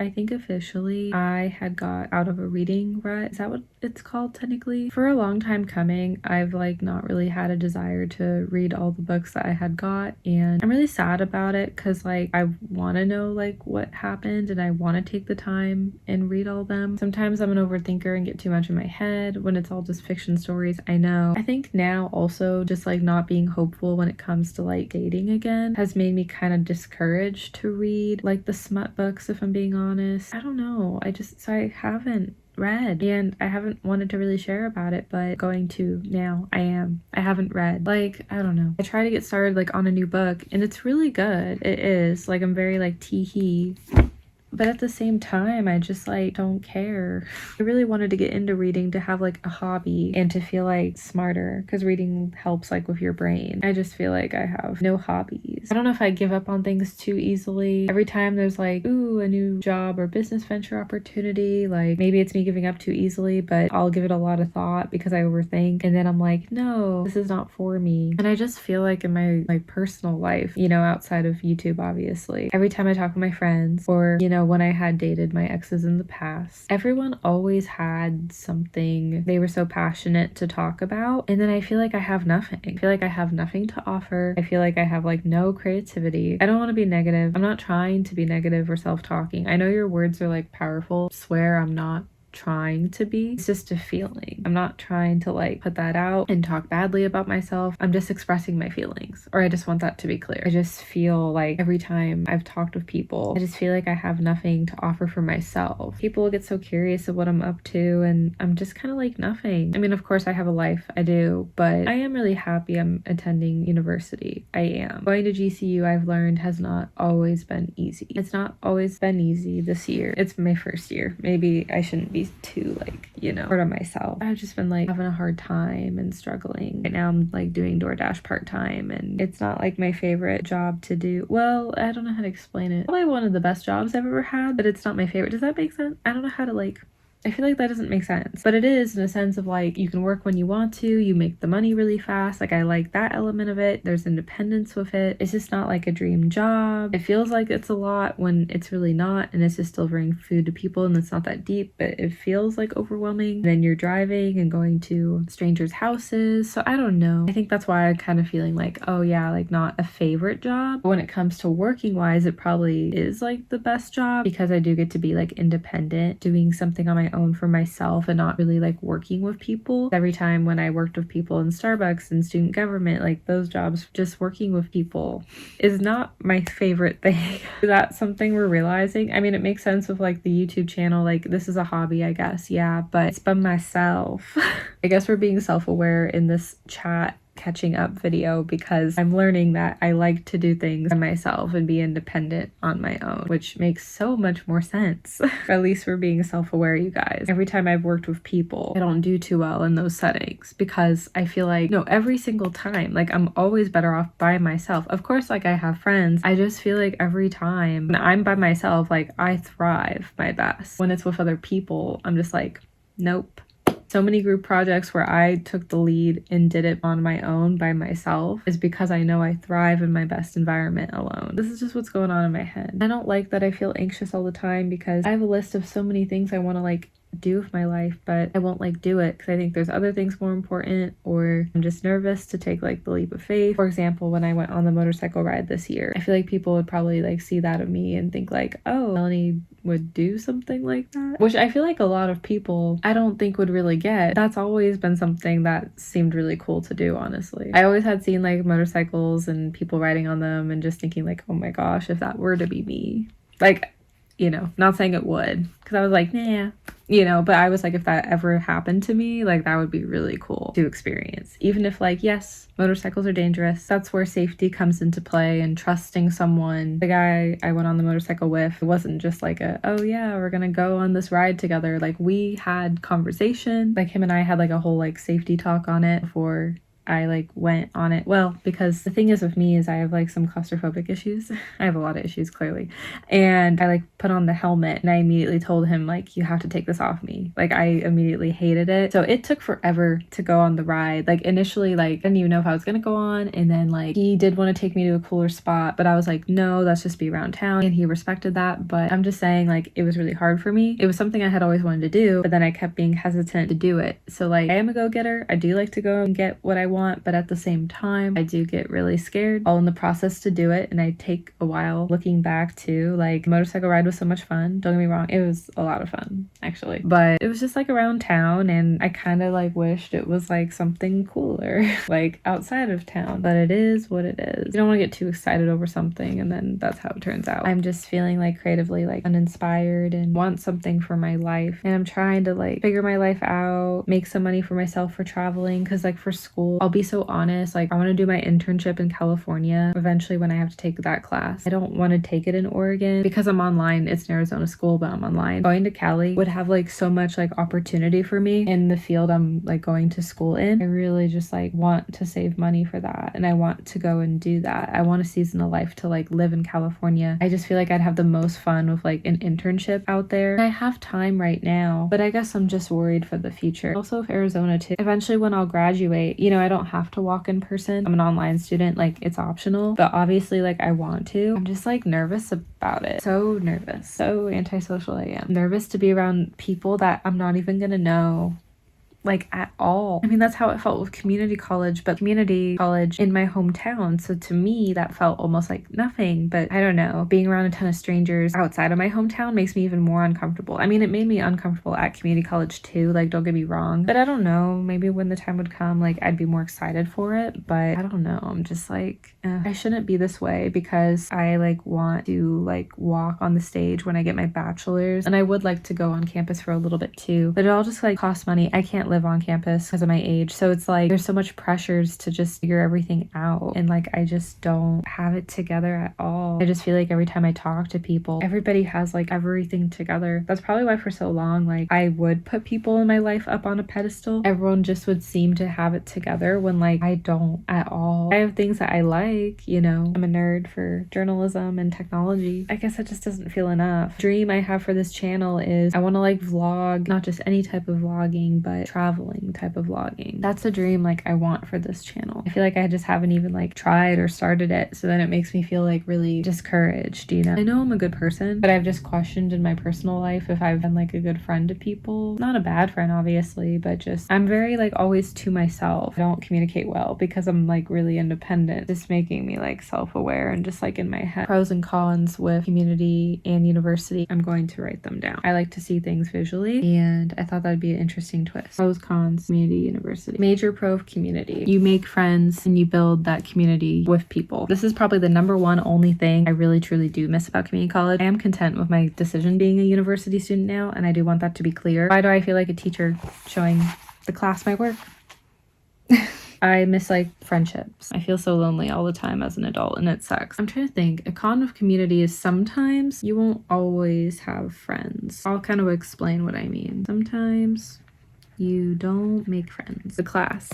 I think officially I had got out of a reading rut. Is that what it's called technically? For a long time coming, I've like not really had a desire to read all the books that I had got, and I'm really sad about it because like I want to know like what happened and I want to take the time and read all them. Sometimes I'm an overthinker and get too much in my head when it's all just fiction stories. I know. I think now also just like not being hopeful when it comes to like dating again has made me kind of discouraged to read like the smut books, if I'm being honest. I don't know. I haven't read and I haven't wanted to really share about it, but going to now I haven't read. Like, I don't know. I try to get started like on a new book and it's really good. It is. Like, I'm very like tee-hee. But at the same time, I just like don't care. I really wanted to get into reading to have like a hobby and to feel like smarter because reading helps like with your brain. I just feel like I have no hobbies. I don't know if I give up on things too easily. Every time there's like, ooh, a new job or business venture opportunity, like maybe it's me giving up too easily, but I'll give it a lot of thought because I overthink. And then I'm like, no, this is not for me. And I just feel like in my personal life, you know, outside of YouTube, obviously, every time I talk with my friends or, you know, when I had dated my exes in the past, everyone always had something they were so passionate to talk about. And then I feel like I have nothing. I feel like I have nothing to offer. I feel like I have like no creativity. I don't want to be negative. I'm not trying to be negative or self-talking. I know your words are like powerful. I swear I'm not trying to be. It's just a feeling. I'm not trying to like put that out and talk badly about myself. I'm just expressing my feelings, or I just want that to be clear. I just feel like every time I've talked with people, I just feel like I have nothing to offer for myself. People get so curious of what I'm up to and I'm just kind of like nothing. I mean, of course I have a life, I do, but I am really happy I'm attending university. I am. Going to GCU, I've learned, has not always been easy. It's not always been easy this year. It's my first year. Maybe I shouldn't be too like, you know, hard on myself. I've just been like having a hard time and struggling. Right now I'm like doing DoorDash part-time and it's not like my favorite job to do. Well, I don't know how to explain it. Probably one of the best jobs I've ever had, but it's not my favorite. Does that make sense? I don't know how to like I feel like that doesn't make sense, but it is in a sense of like you can work when you want to, you make the money really fast. Like I like that element of it. There's independence with it. It's just not like a dream job. It feels like it's a lot when it's really not, and it's just delivering food to people and it's not that deep, but it feels like overwhelming. And then you're driving and going to strangers' houses. So I don't know. I think that's why I'm kind of feeling like, oh yeah, like not a favorite job. But when it comes to working wise, it probably is like the best job because I do get to be like independent, doing something on my own for myself and not really like working with people. Every time when I worked with people in Starbucks and student government, like those jobs, just working with people is not my favorite thing. Is that something we're realizing? I mean, it makes sense with like the YouTube channel, like this is a hobby, I guess, yeah, but it's by myself. I guess we're being self-aware in this chat catching up video because I'm learning that I like to do things by myself and be independent on my own, which makes so much more sense. At least we're being self-aware, you guys. Every time I've worked with people, I don't do too well in those settings because I feel like, no, every single time, like I'm always better off by myself. Of course, like I have friends. I just feel like every time when I'm by myself, like I thrive my best. When it's with other people, I'm just like, nope. So many group projects where I took the lead and did it on my own by myself is because I know I thrive in my best environment alone. This is just what's going on in my head. I don't like that I feel anxious all the time because I have a list of so many things I want to like do with my life, but I won't like do it because I think there's other things more important, or I'm just nervous to take like the leap of faith. For example, when I went on the motorcycle ride this year, I feel like people would probably like see that of me and think like, oh, Melanie would do something like that, which I feel like a lot of people I don't think would really get. That's always been something that seemed really cool to do, honestly. I always had seen like motorcycles and people riding on them and just thinking like, oh my gosh, if that were to be me. Like, you know, not saying it would, because I was like, nah, you know, but I was like, if that ever happened to me, like that would be really cool to experience. Even if like, yes, motorcycles are dangerous. That's where safety comes into play and trusting someone. The guy I went on the motorcycle with, it wasn't just like a, oh yeah, we're gonna go on this ride together. Like we had conversation, like him and I had like a whole like safety talk on it before I like went on it. Well, because the thing is with me is I have like some claustrophobic issues. I have a lot of issues clearly. And I like put on the helmet and I immediately told him like, you have to take this off me. Like I immediately hated it. So it took forever to go on the ride. Like initially, like I didn't even know if I was gonna go on. And then like he did want to take me to a cooler spot, but I was like, no, let's just be around town. And he respected that. But I'm just saying like, it was really hard for me. It was something I had always wanted to do, but then I kept being hesitant to do it. So like I am a go-getter. I do like to go and get what I want, but at the same time, I do get really scared all in the process to do it. And I take a while looking back too. Like the motorcycle ride was so much fun. Don't get me wrong. It was a lot of fun actually, but it was just like around town and I kind of like wished it was like something cooler, like outside of town, but it is what it is. You don't want to get too excited over something and then that's how it turns out. I'm just feeling like creatively like uninspired and want something for my life. And I'm trying to like figure my life out, make some money for myself for traveling. Cause like for school, I'll be so honest, like I want to do my internship in California eventually when I have to take that class. I don't want to take it in Oregon because I'm online. It's an Arizona school, but I'm online. Going to Cali would have like so much like opportunity for me in the field I'm like going to school in. I really just like want to save money for that. And I want to go and do that. I want a season of life to like live in California. I just feel like I'd have the most fun with like an internship out there. I have time right now, but I guess I'm just worried for the future. Also with Arizona too. Eventually when I'll graduate, you know, I don't have to walk in person. I'm an online student, like it's optional, but obviously like I want to. I'm just like nervous about it. So nervous. So antisocial I am. Nervous to be around people that I'm not even gonna know like at all. I mean, that's how it felt with community college, but community college in my hometown. So to me, that felt almost like nothing, but I don't know. Being around a ton of strangers outside of my hometown makes me even more uncomfortable. I mean, it made me uncomfortable at community college too, like don't get me wrong, but I don't know, maybe when the time would come, like I'd be more excited for it, but I don't know. I'm just like, I shouldn't be this way because I like want to like walk on the stage when I get my bachelor's and I would like to go on campus for a little bit too, but it all just like costs money. I can't live on campus because of my age. So it's like there's so much pressures to just figure everything out. And like I just don't have it together at all. I just feel like every time I talk to people, everybody has like everything together. That's probably why for so long, like I would put people in my life up on a pedestal. Everyone just would seem to have it together when like I don't at all. I have things that I like, you know, I'm a nerd for journalism and technology. I guess that just doesn't feel enough. Dream I have for this channel is I want to like vlog, not just any type of vlogging, but traveling type of vlogging. That's a dream like I want for this channel. I feel like I just haven't even like tried or started it, so then it makes me feel like really discouraged, you know? I know I'm a good person, but I've just questioned in my personal life if I've been like a good friend to people. Not a bad friend obviously, but just I'm very like always to myself. I don't communicate well because I'm like really independent. Just making me like self-aware and just like in my head. Pros and cons with community and university. I'm going to write them down. I like to see things visually and I thought that'd be an interesting twist. Pros, cons, community, university. Major pro of community. You make friends and you build that community with people. This is probably the number one only thing I really truly do miss about community college. I am content with my decision being a university student now, and I do want that to be clear. Why do I feel like a teacher showing the class my work? I miss like friendships. I feel so lonely all the time as an adult and it sucks. I'm trying to think. A con of community is sometimes you won't always have friends. I'll kind of explain what I mean. Sometimes you don't make friends. The class.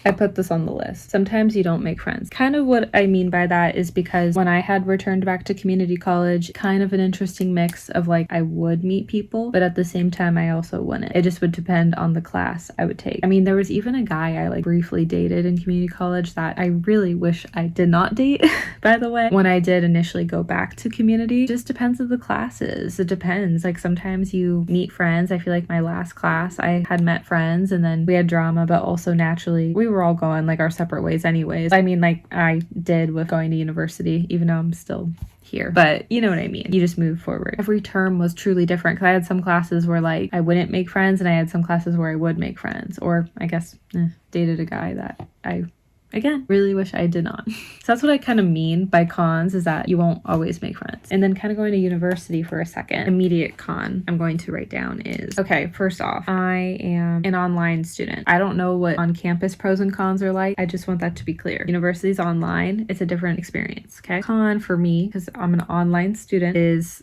I put this on the list. Sometimes you don't make friends. Kind of what I mean by that is because when I had returned back to community college, kind of an interesting mix of like I would meet people, but at the same time I also wouldn't. It just would depend on the class I would take. I mean, there was even a guy I like briefly dated in community college that I really wish I did not date, by the way. When I did initially go back to community, it just depends on the classes. It depends. Like sometimes you meet friends. I feel like my last class I had met friends and then we had drama, but also naturally we were all going like our separate ways anyways. I mean, like I did with going to university, even though I'm still here, but you know what I mean. You just move forward. Every term was truly different because I had some classes where like I wouldn't make friends and I had some classes where I would make friends, or I guess dated a guy that I again really wish I did not. So that's what I kind of mean by cons, is that you won't always make friends. And then kind of going to university for a second, immediate con I'm going to write down is, okay, first off, I am an online student. I don't know what on-campus pros and cons are like. I just want that to be clear. University's online. It's a different experience, okay? Con for me, because I'm an online student, is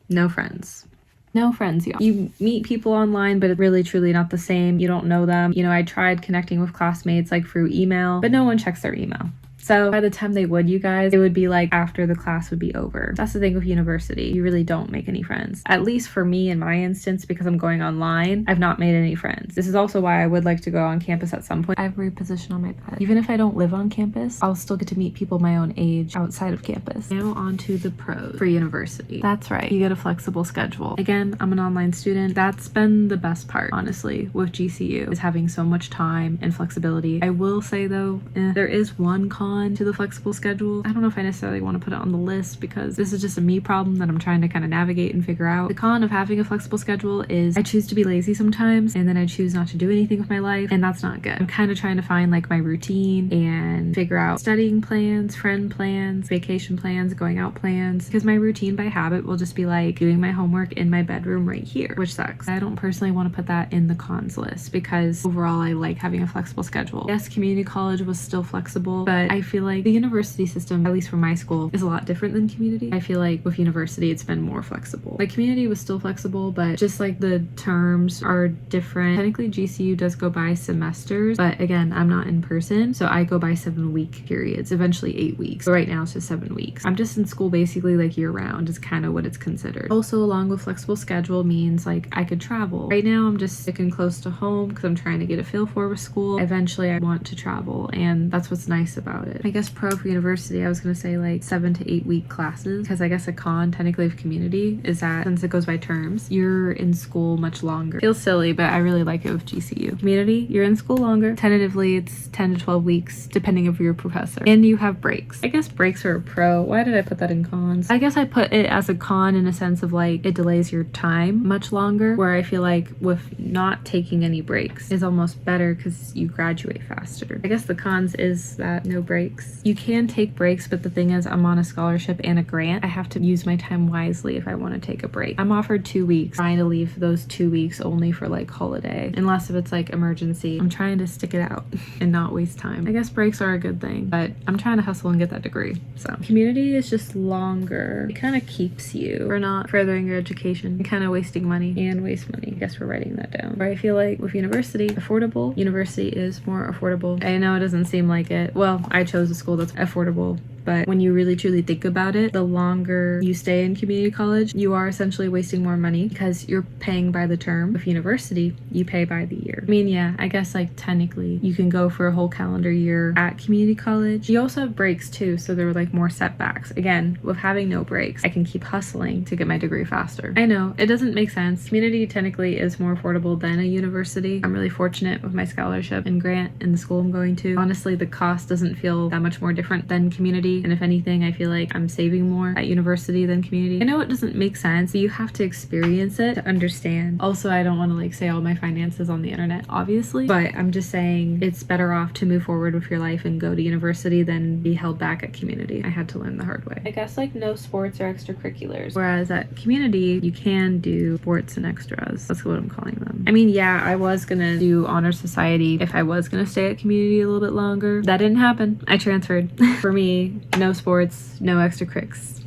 no friends. No friends, yeah. You meet people online, but it's really truly not the same. You don't know them. You know, I tried connecting with classmates like through email, but no one checks their email. So by the time they would, you guys, it would be like after the class would be over. That's the thing with university. You really don't make any friends. At least for me in my instance, because I'm going online, I've not made any friends. This is also why I would like to go on campus at some point. I have a reposition on my bed. Even if I don't live on campus, I'll still get to meet people my own age outside of campus. Now on to the pros for university. That's right. You get a flexible schedule. Again, I'm an online student. That's been the best part, honestly, with GCU, is having so much time and flexibility. I will say though, there is one con to the flexible schedule. I don't know if I necessarily want to put it on the list because this is just a me problem that I'm trying to kind of navigate and figure out. The con of having a flexible schedule is I choose to be lazy sometimes and then I choose not to do anything with my life, and that's not good. I'm kind of trying to find like my routine and figure out studying plans, friend plans, vacation plans, going out plans, because my routine by habit will just be like doing my homework in my bedroom right here, which sucks. I don't personally want to put that in the cons list because overall I like having a flexible schedule. Yes, community college was still flexible, but I feel like the university system, at least for my school, is a lot different than community. I feel like with university, it's been more flexible. Like community was still flexible, but just like the terms are different. Technically, GCU does go by semesters, but again, I'm not in person, so I go by 7-week periods, eventually 8 weeks. But right now, it's just 7 weeks. I'm just in school basically like year round is kind of what it's considered. Also, along with flexible schedule means like I could travel. Right now, I'm just sticking close to home because I'm trying to get a feel for with school. Eventually, I want to travel, and that's what's nice about it. I guess pro for university, I was gonna say like 7 to 8 week classes, because I guess a con technically of community is that since it goes by terms, you're in school much longer. Feels silly, but I really like it with GCU. Community, you're in school longer. Tentatively, it's 10 to 12 weeks, depending of your professor. And you have breaks. I guess breaks are a pro. Why did I put that in cons? I guess I put it as a con in a sense of like it delays your time much longer, where I feel like with not taking any breaks is almost better because you graduate faster. I guess the cons is that no breaks. You can take breaks, but the thing is I'm on a scholarship and a grant. I have to use my time wisely if I want to take a break. I'm offered 2 weeks, trying to leave those 2 weeks only for like holiday, unless if it's like emergency. I'm trying to stick it out and not waste time. I guess breaks are a good thing, but I'm trying to hustle and get that degree. So community is just longer. It kind of keeps you for not furthering your education and kind of wasting money and waste money. I guess we're writing that down. Where I feel like with university, affordable. University is more affordable. I know it doesn't seem like it. Well, I chose a school that's affordable, but when you really truly think about it, the longer you stay in community college, you are essentially wasting more money because you're paying by the term. With university, you pay by the year. I mean, yeah, I guess like technically you can go for a whole calendar year at community college. You also have breaks too, so there were like more setbacks. Again, with having no breaks, I can keep hustling to get my degree faster. I know, it doesn't make sense. Community technically is more affordable than a university. I'm really fortunate with my scholarship and grant in the school I'm going to. Honestly, the cost doesn't feel that much more different than community. And if anything, I feel like I'm saving more at university than community. I know it doesn't make sense, but you have to experience it to understand. Also, I don't want to like say all my finances on the internet, obviously, but I'm just saying it's better off to move forward with your life and go to university than be held back at community. I had to learn the hard way. I guess like no sports or extracurriculars. Whereas at community, you can do sports and extras. That's what I'm calling them. I mean, yeah, I was gonna do honor society if I was gonna stay at community a little bit longer. That didn't happen. I transferred. For me, no sports, no extracurriculars.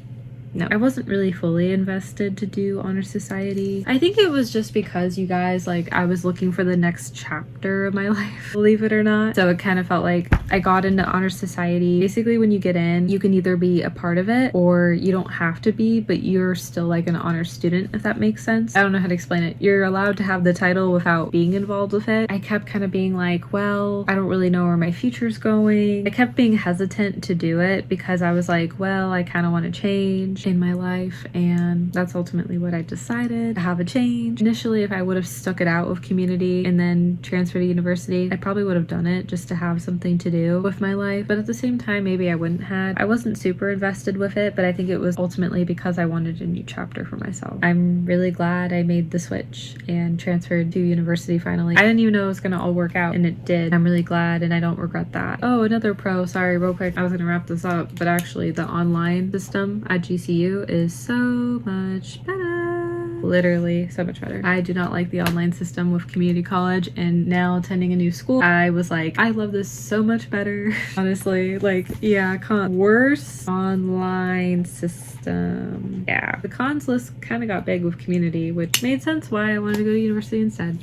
No, I wasn't really fully invested to do honor society. I think it was just because you guys, like, I was looking for the next chapter of my life, believe it or not. So it kind of felt like I got into honor society. Basically, when you get in, you can either be a part of it or you don't have to be, but you're still like an honor student, if that makes sense. I don't know how to explain it. You're allowed to have the title without being involved with it. I kept kind of being like, well, I don't really know where my future's going. I kept being hesitant to do it because I was like, well, I kind of want to change in my life, and that's ultimately what I decided, to have a change. Initially, if I would have stuck it out with community and then transferred to university, I probably would have done it just to have something to do with my life, but at the same time, maybe I wouldn't have. I wasn't super invested with it, but I think it was ultimately because I wanted a new chapter for myself. I'm really glad I made the switch and transferred to university finally. I didn't even know it was gonna all work out, and it did. I'm really glad, and I don't regret that. Oh, another pro, sorry, real quick, I was gonna wrap this up, but actually the online system at GCU is so much better. literally so much better. I do not like the online system with community college, and now attending a new school, I was like, I love this so much better. Honestly, like, yeah, worse online system. Yeah, the cons list kind of got big with community, which made sense why I wanted to go to university instead.